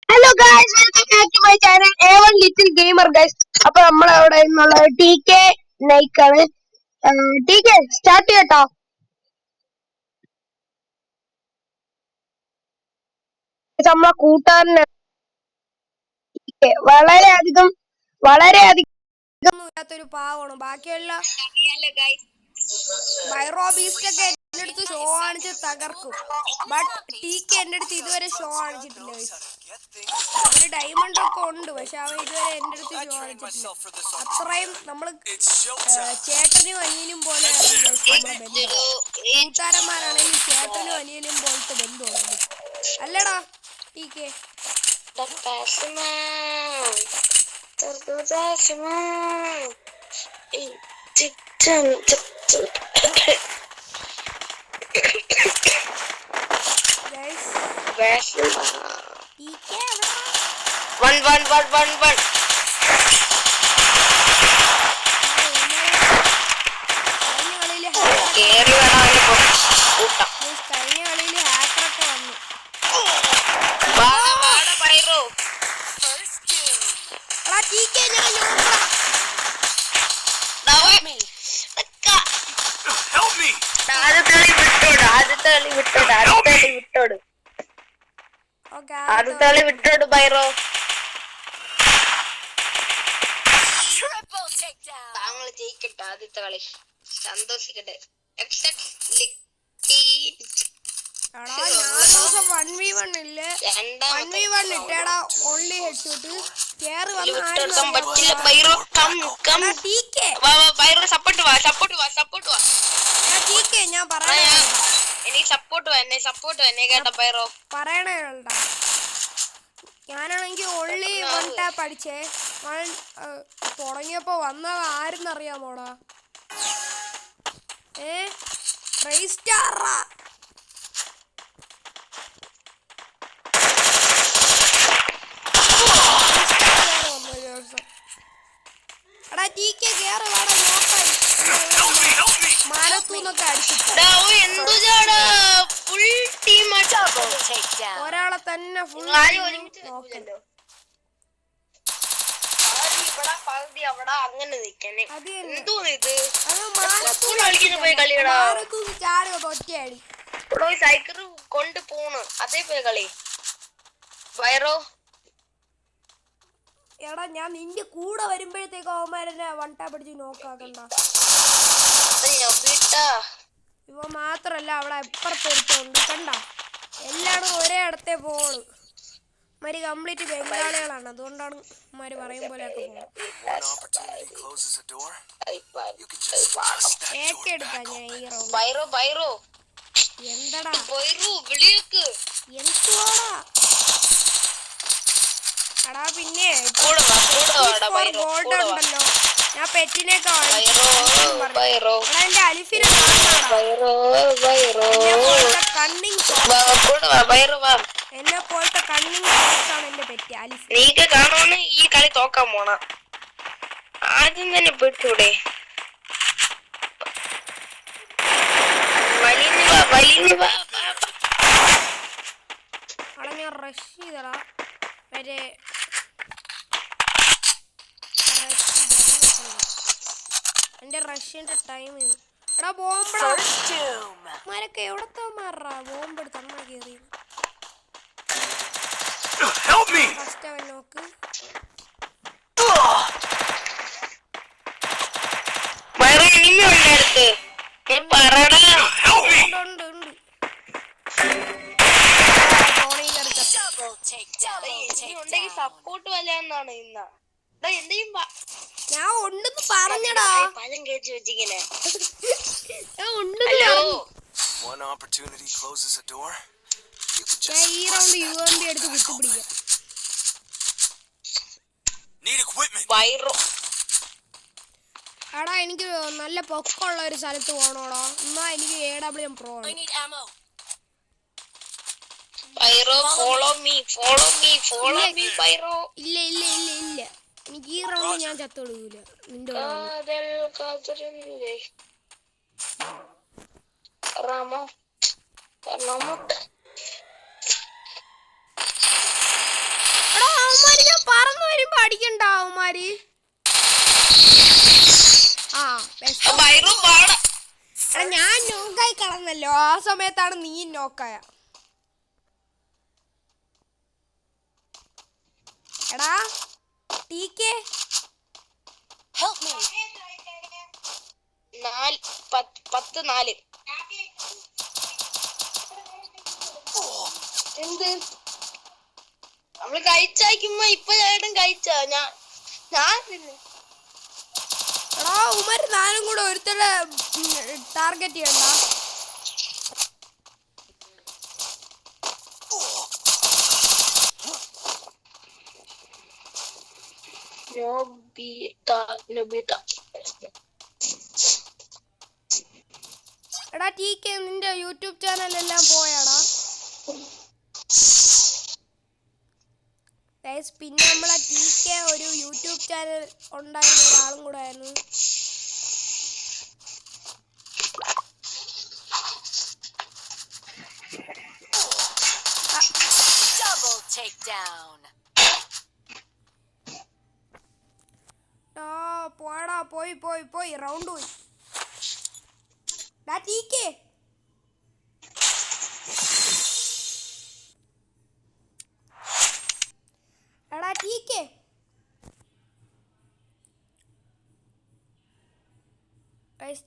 Hello guys, welcome back to my channel A1 Little Gamer guys. അപ്പോൾ നമ്മൾ അവിടെ നിന്നുള്ള TK Nike ആണ്. TK സ്റ്റാർട്ട് ചെയ്യട്ടോ. നമ്മളെ കൂട്ടുകാരൻ വളരെയധികം ഇല്ലാത്തൊരു പാവമാണ്. ബാക്കിയുള്ള ബൈറോ ബീസ്റ്റ് ഒക്കെ എന്റെ അടുത്ത് ഷോ കാണിച്ച് തകർക്കും. ബട്ട് TK എന്റെ അടുത്ത് ഇതുവരെ ഷോ കാണിച്ചിട്ടില്ല. അവന് ഡയമണ്ട് ഒക്കെ ഉണ്ട്, പക്ഷെ അവൻ ഇതുവരെ എന്റെ അടുത്ത് ഷോ കാണിച്ചിട്ടില്ല. അത്രയും നമ്മള് ചേട്ടനും അനിയനും പോലെയാണ് നമ്മളെ ബന്ധം. കൂട്ടുകാരന്മാരാണെങ്കിൽ ചേട്ടനും അനിയനും പോലത്തെ ബന്ധമാണ്. അല്ലടാ TK? കഴിഞ്ഞ കളിയില് ഹാക്കറൊക്കെ വന്നു. വിട്ടോട് ബൈറോ. താങ്കൾ ജയിക്കട്ടെ ആദ്യത്തെ കളി, സന്തോഷിക്കട്ടെ. ഞാനാണെങ്കിൽ ഒള്ളി വൺ ടാപ്പ് അടിച്ചേ. തുടങ്ങിയപ്പോ വന്നത് ആരെന്നറിയാമോടാ? ഒരാളെ തന്നെ ഫുൾ അങ്ങനെ നിക്കണേ. സൈക്കിൾ കൊണ്ട് പോണ് അതേ പോയി കളി വൈറോ. എടാ ഞാൻ നിന്റെ കൂടെ വരുമ്പോഴത്തേക്ക് അവന്മാരെന്നെ വൺ ടാപ്പ് അടിച്ച് നോക്കാക്കണ്ട. ഇവ മാത്രല്ല അവിടെ എപ്പുറത്തൊരുത്തുണ്ട് കണ്ട. എല്ലാവരും ഒരേ ഇടത്തെ പോള്. മാര് കംപ്ലീറ്റ് ബംഗാളികളാണ്, അതുകൊണ്ടാണ് മാര് പറയും പോലെയൊക്കെ പോകുന്നത്. എടുത്താ ഞാൻ ഈ റൗണ്ട്. എന്തടാ എന്തുവാടാ? എടാ പിന്നെ ഗോൾഡ് ഉണ്ടല്ലോ, ഞാൻ പെറ്റിനേക്കാ എന്റെ അലിഫിനെ എന്നെ പോലത്തെ കണ്ണിങ് ആണ് എന്റെ പെറ്റ് അലിഫ്. നീക്ക് കാണുമെന്ന് ഈ കളി തോക്കാൻ പോണ ആദ്യം തന്നെ പെട്ടൂടെ. അവിടെ ഞാൻ റഷ് ചെയ്തടാ. വരെ എന്റെ റഷ്യന്റെ ടൈം. എടാ ബോംബൊക്കെ എവിടത്തെ മാറാ? ബോംബ് എടുത്ത് അമ്മ കയറി. ഫസ്റ്റ് അവൻ നോക്ക്. സപ്പോർട്ട് വല്ലാന്നാണ് ഇന്ന. ഞാൻ ഉണ്ടെന്ന് പറഞ്ഞടാ. പഴം കേറ്റി വെച്ചിങ്ങനെ. ഞാൻ ഈ റൗണ്ട് UMP എടുത്ത് കുത്തിപ്പിടിക്കാം. എടാ എനിക്ക് നല്ല പൊക്കമുള്ള ഒരു സ്ഥലത്ത് പോകണോടാ. എന്നാ എനിക്ക് AWM Pro ആണ്. ഇല്ല എനിക്ക് ഈ റൗണ്ട് ഞാൻ ചത്തൊടുകൂല. നിന്റെ അവന്മാര് ഞാൻ പറന്നു വരുമ്പോ അടിക്കണ്ട അവന്മാര്. ആ ഞാൻ നോക്കായി കളഞ്ഞല്ലോ, ആ സമയത്താണ് നീ നോക്കായ. എടാ ടീക്കേ 10-4 എന്ത് നമ്മള് കഴിച്ചായിക്കുമ്പോ ഇപ്പൊ ചേട്ടൻ കഴിച്ച ഞാൻ എടാ ഉമാര് നാലും കൂടെ ഒരുത്തടെ ടാർഗറ്റ് ചെയ്യണ്ട. എടാ ടീക്കേ നിന്റെ യൂട്യൂബ് ചാനലെല്ലാം പോയാടാ? പിന്നെ നമ്മളെ ടീക്കേ ഒരു യൂട്യൂബ് ചാനൽ ഉണ്ടായിരുന്ന ഒരാളും കൂടെ ആയിരുന്നു. പോടാ പോയി റൗണ്ട് പോയി. ടീക്കേ എടാ ടീക്കേ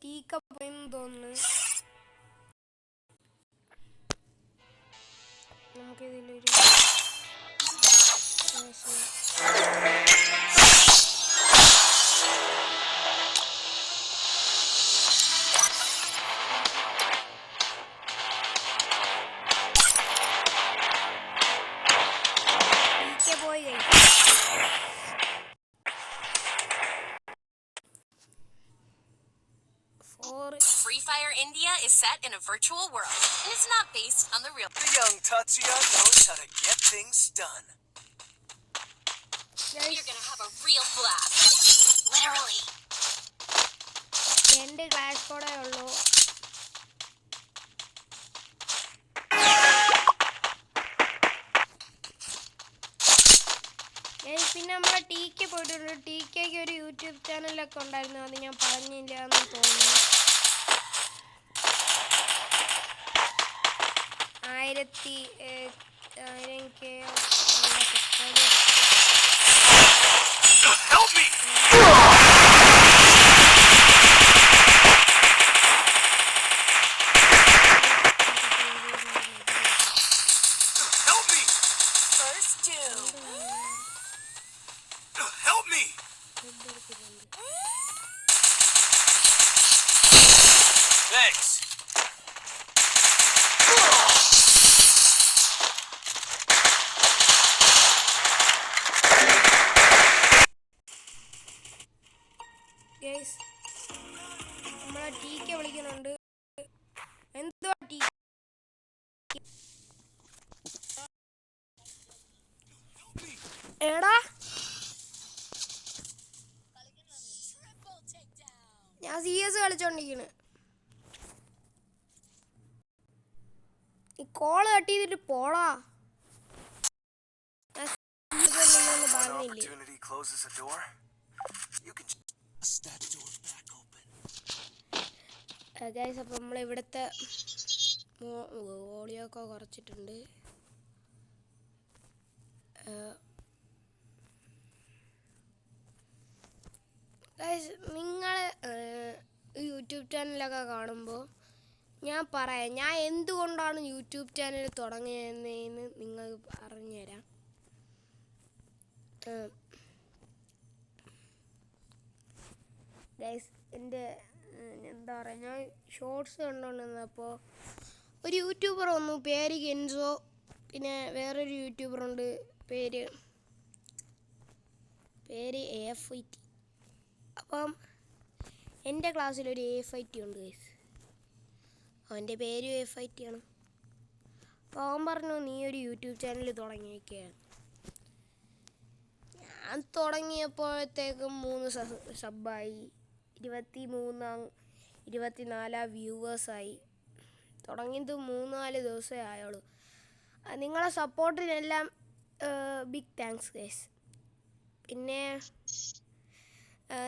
ടീക്ക പോയെന്ന് തോന്നുന്നു. നമുക്കിതിലൊരു Free Fire India is set in a virtual world and is not based on the real. The young Tatsuya knows how to get things done. You're gonna have a real blast. Literally. രണ്ട് class കൂടെ ഉള്ളൂ. പിന്നെ നമ്മളെ ടീക്ക് പോയിട്ടുണ്ട്. ടീക്കയ്ക്ക് ഒരു YouTube ചാനലൊക്കെ ഉണ്ടായിരുന്നു, അത് ഞാൻ പറഞ്ഞില്ല എന്ന് തോന്നുന്നു. 1000K Help me! Help me! First doom. Help me! Thanks. Guys നമ്മളെ ടീക്കെ വിളിക്കുന്നുണ്ട്. എന്തുവാ ടീ? എടാ ഞാൻ CS കളിച്ചോണ്ടിരിക്കണ്. ഈ കോള് കട്ട് ചെയ്തിട്ട് പോടാ. പറഞ്ഞില്ലേ ഗൈസ്, അപ്പം നമ്മളിവിടുത്തെ ഓഡിയോ ഒക്കെ കുറച്ചിട്ടുണ്ട്. ഗൈസ്, നിങ്ങൾ യൂട്യൂബ് ചാനലൊക്കെ കാണുമ്പോൾ ഞാൻ പറയാം, ഞാൻ എന്തുകൊണ്ടാണ് യൂട്യൂബ് ചാനൽ തുടങ്ങിയതെന്ന് നിങ്ങൾക്ക് പറഞ്ഞുതരാം. ഗൈസ്, എൻ്റെ എന്താ പറയുക, ഞാൻ ഷോർട്സ് കണ്ടുകൊണ്ടിരുന്നപ്പോൾ ഒരു യൂട്യൂബർ വന്നു, പേര് കെൻസോ. പിന്നെ വേറൊരു യൂട്യൂബറുണ്ട്, പേര് AFIT. അപ്പം എൻ്റെ ക്ലാസ്സിലൊരു AFIT ഉണ്ട് ഗൈസ്, അവൻ്റെ പേരും AFIT ആണ്. അപ്പോൾ അവൻ പറഞ്ഞു, നീ ഒരു യൂട്യൂബ് ചാനൽ തുടങ്ങിയിരിക്കുകയാണ്. ഞാൻ തുടങ്ങിയപ്പോഴത്തേക്കും 3 സബ്ബായി, 24 വ്യൂവേഴ്സായി. തുടങ്ങിയത് 3-4 ദിവസമേ ആയുള്ളൂ. നിങ്ങളെ സപ്പോർട്ടിനെല്ലാം ബിഗ് താങ്ക്സ് ഗൈസ്. പിന്നെ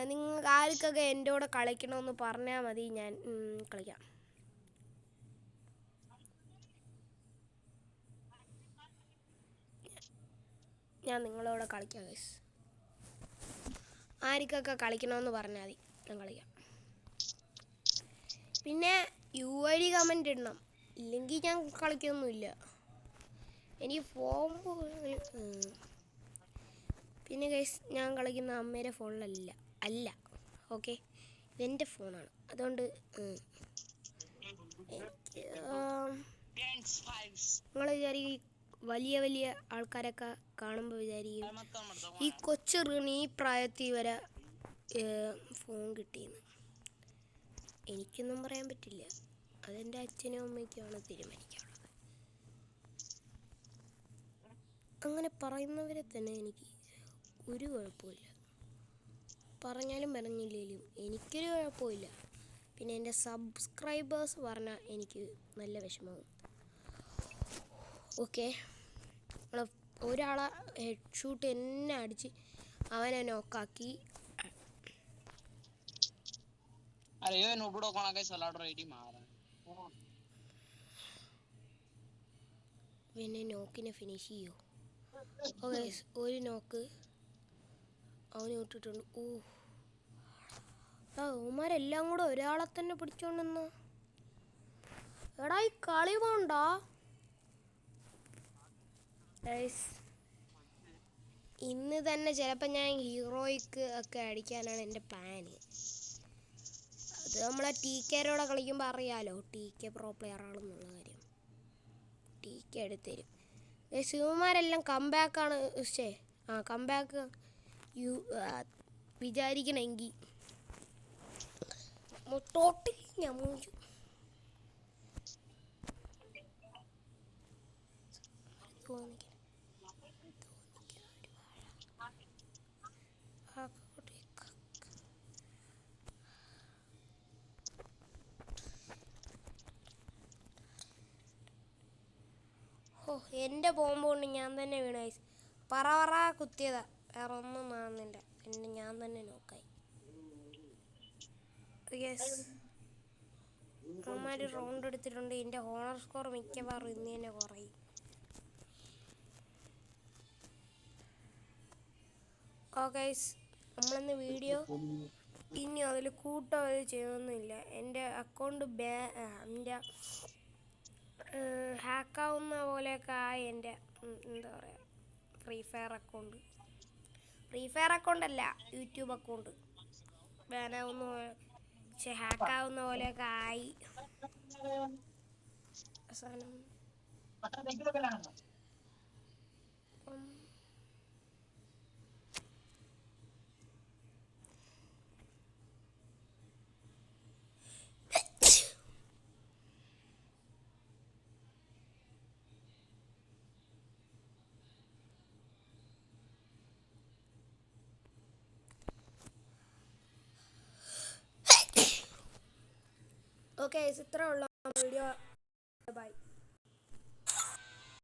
നിങ്ങൾക്ക് ആർക്കൊക്കെ എൻ്റെ കൂടെ കളിക്കണമെന്ന് പറഞ്ഞാൽ മതി, ഞാൻ കളിക്കാം. ഞാൻ നിങ്ങളോട് കളിക്കാം ഗൈസ്. ആർക്കൊക്കെ കളിക്കണമെന്ന് പറഞ്ഞാൽ മതി, ഞാൻ കളിക്കാം. പിന്നെ UID കമൻ്റ് ഇടണം, ഇല്ലെങ്കിൽ ഞാൻ കളിക്കൊന്നുമില്ല. എനിക്ക് പോകുമ്പോൾ പിന്നെ ഗൈസ്, ഞാൻ കളിക്കുന്ന അമ്മയുടെ ഫോണിലല്ല, ഓക്കെ, ഇതെൻ്റെ ഫോണാണ്. അതുകൊണ്ട് നിങ്ങൾ വിചാരിക്കും വലിയ വലിയ ആൾക്കാരൊക്കെ കാണുമ്പോൾ വിചാരിക്കും ഈ കൊച്ചെറിന് ഈ പ്രായത്തിൽ വരെ ഫോൺ കിട്ടിയെന്ന്. എനിക്കൊന്നും പറയാൻ പറ്റില്ല, അതെൻ്റെ അച്ഛനും അമ്മയ്ക്കുമാണ് തീരുമാനിക്കാനുള്ളത്. അങ്ങനെ പറയുന്നവരെ തന്നെ എനിക്ക് ഒരു കുഴപ്പമില്ല, പറഞ്ഞാലും പറഞ്ഞില്ലെങ്കിലും എനിക്കൊരു കുഴപ്പമില്ല. പിന്നെ എൻ്റെ സബ്സ്ക്രൈബേഴ്സ് പറഞ്ഞാൽ എനിക്ക് നല്ല വിഷമവും. ഓക്കെ, ഒരാളെ ഹെഡ് ഷൂട്ട് എന്നെ അടിച്ച് അവനെ നോക്കാക്കി. പിന്നെ നോക്കിനെ ഫിനിഷ് ചെയ്യോ? ഓക്കെ, ഒരു നോക്ക് അവന് വിട്ടിട്ടുണ്ട്. അവന്മാരെല്ലാം കൂടെ ഒരാളെ തന്നെ പിടിച്ചോണ്ടെന്ന്. എടാ ഈ കളി പോണ്ട. ഇന്ന് തന്നെ ചിലപ്പോൾ ഞാൻ ഹീറോയ്ക്ക് ഒക്കെ അടിക്കാനാണ് എൻ്റെ പ്ലാന്. അത് നമ്മളെ TKരോടെ കളിക്കുമ്പോൾ അറിയാലോ, TK പ്രോ പ്ലെയർ ആണെന്നുള്ള കാര്യം. TK എടുത്തരും. ശിവന്മാരെല്ലാം കംബാക്കാണ്. കംബാക്ക് വിചാരിക്കണമെങ്കിൽ ടോട്ടിൽ ഞാൻ മൂഞ്ചു. എൻ്റെ ബോംബ് കൊണ്ട് ഞാൻ തന്നെ വീണ. പറ കുത്തിയതാ, വേറെ ഒന്നും നടന്നില്ല. ഞാൻ തന്നെ നോക്കായി. അവന്മാര് റൗണ്ട് എടുത്തിട്ടുണ്ട്. എൻ്റെ ഹോണർ സ്കോർ മിക്കവാറും ഇന്ന് തന്നെ കുറയും. ഗൈസ്, നമ്മളിന്ന് വീഡിയോ ഇനി അതിൽ ചെയ്യുന്നില്ല. എൻ്റെ അക്കൗണ്ട് എൻ്റെ ഹാക്കാവുന്ന പോലെയൊക്കെ ആയി. എൻ്റെ എന്താ പറയുക, ഫ്രീ ഫയർ അക്കൗണ്ട് അല്ല, യൂട്യൂബ് അക്കൗണ്ട് ബാനാവുന്ന ഹാക്കാവുന്ന പോലെയൊക്കെ ആയി. അവസാനം ഓക്കെ, ഇത്രേ ഉള്ളൂ വീഡിയോ. ബൈ.